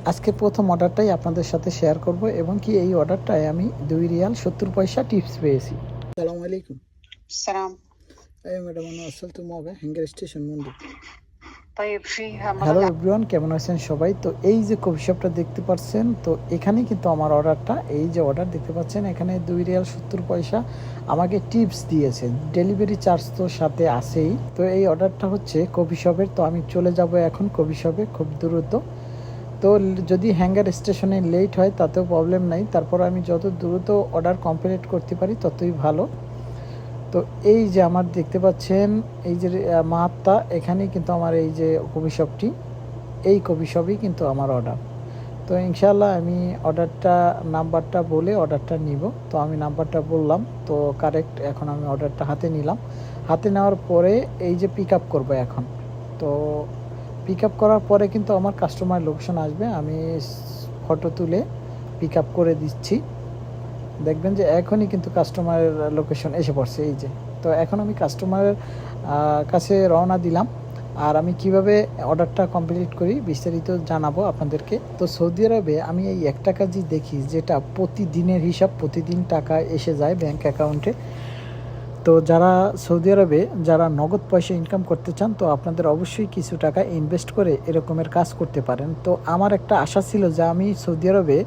আজকে প্রথম অর্ডারটাই আপনাদের সাথে শেয়ার করব এবং কি এই অর্ডারটায় আমি 2 রিয়াল 70 পয়সা টিপস পেয়েছি। আসসালামু আলাইকুম। السلام. Madam أنا وصلت موقع هنجر ستيشن منذ طيب فيها hello مظلة. এভরিওয়ান, কেমন আছেন সবাই? তো এই যে কফি শপটা দেখতে পাচ্ছেন, তো এখানে কিন্তু আমার অর্ডারটা, এই যে অর্ডার দেখতে পাচ্ছেন, এখানে 2 রিয়াল 70 পয়সা আমাকে টিপস দিয়েছেন। ডেলিভারি চার্জ তো সাথে আছেই। তো এই অর্ডারটা হচ্ছে কফি শপের। তো আমি চলে যাব এখন কফি শপে খুব দ্রুত। তো যদি হ্যাঙ্গার স্টেশনে লেট হয় তাতেও প্রবলেম নাই, তারপর আমি যত দ্রুত অর্ডার কমপ্লিট করতে পারি ততই ভালো। তো এই যে আমার দেখতে পাচ্ছেন এই যে মাহাত্তা, এখানেই কিন্তু আমার এই যে কফি শপটি, এই কফি শপই কিন্তু আমার অর্ডার। তো ইনশাল্লাহ আমি অর্ডারটা নাম্বারটা বলে অর্ডারটা নিব। তো আমি নাম্বারটা বললাম, তো কারেক্ট এখন আমি অর্ডারটা হাতে নিলাম। হাতে নেওয়ার পরে এই যে পিক আপ করবো এখন। তো পিক আপ করার পরে কিন্তু আমার কাস্টমার লোকেশন আসবে, আমি ফটো তুলে পিক আপ করে দিচ্ছি। দেখবেন যে এখনই কিন্তু কাস্টমারের লোকেশন এসে পড়ছে এই যে। তো এখন আমি কাস্টমারের কাছে রওনা দিলাম। আর আমি কিভাবে অর্ডারটা কমপ্লিট করি বিস্তারিত জানাবো আপনাদেরকে। তো সৌদি আরবে আমি এই একটা কাজই দেখি, যেটা প্রতিদিনের হিসাব, প্রতিদিন টাকা এসে যায় ব্যাংক অ্যাকাউন্টে। তো যারা সৌদি আরবে যারা নগদ পয়সা ইনকাম করতে চান, তো আপনাদের অবশ্যই কিছু টাকা ইনভেস্ট করে এরকমের কাজ করতে পারেন। তো আমার একটা আশা ছিল যে আমি সৌদি আরবে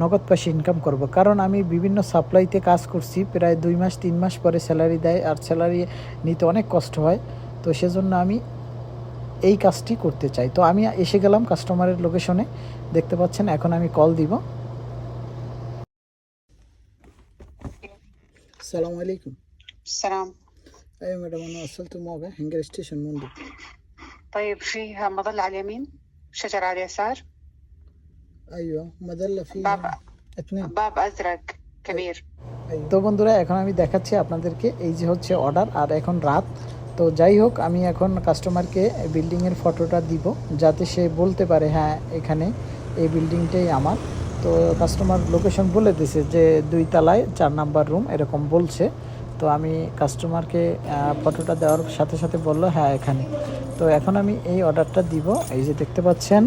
নগদ পয়সা ইনকাম করব, কারণ আমি বিভিন্ন সাপ্লাইতে কাজ করছি, প্রায় 2 মাস 3 মাস পরে স্যালারি দেয়, আর স্যালারি নিতে অনেক কষ্ট হয়। তো সেজন্য আমি এই কাজটি করতে চাই। তো আমি এসে গেলাম কাস্টমারের লোকেশনে, দেখতে পাচ্ছেন। এখন আমি কল দিব। আসসালামু আলাইকুম। السلام. ম্যাডাম أنا وصلت موقع هنجر ستيشن منذ طيب فيها مظلة على اليمين، شجرة على اليسار، ايوه مدلة فيها باب 2 باب أزرق كبير. তো বন্ধুরা, এখন আমি দেখাচ্ছি আপনাদেরকে, এই যে হচ্ছে অর্ডার, আর এখন রাত। তো যাই হোক, আমি এখন কাস্টমারকে বিল্ডিংয়ের ফটোটা দিব, যাতে সে বলতে পারে হ্যাঁ এখানে এই বিল্ডিংটাই আমার। তো কাস্টমার লোকেশন বলে দিছে যে 2 তলায় 4 নাম্বার রুম এরকম বলছে। তো আমি কাস্টমারকে ফটোটা দেওয়ার সাথে সাথে বলল হ্যাঁ এখানে। তো এখন আমি এই অর্ডারটা দিব। এই যে দেখতে পাচ্ছেন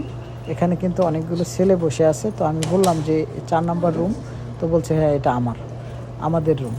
এখানে কিন্তু অনেকগুলো ছেলে বসে আছে। তো আমি বললাম যে 4 নাম্বার রুম, তো বলছে হ্যাঁ এটা আমাদের রুম।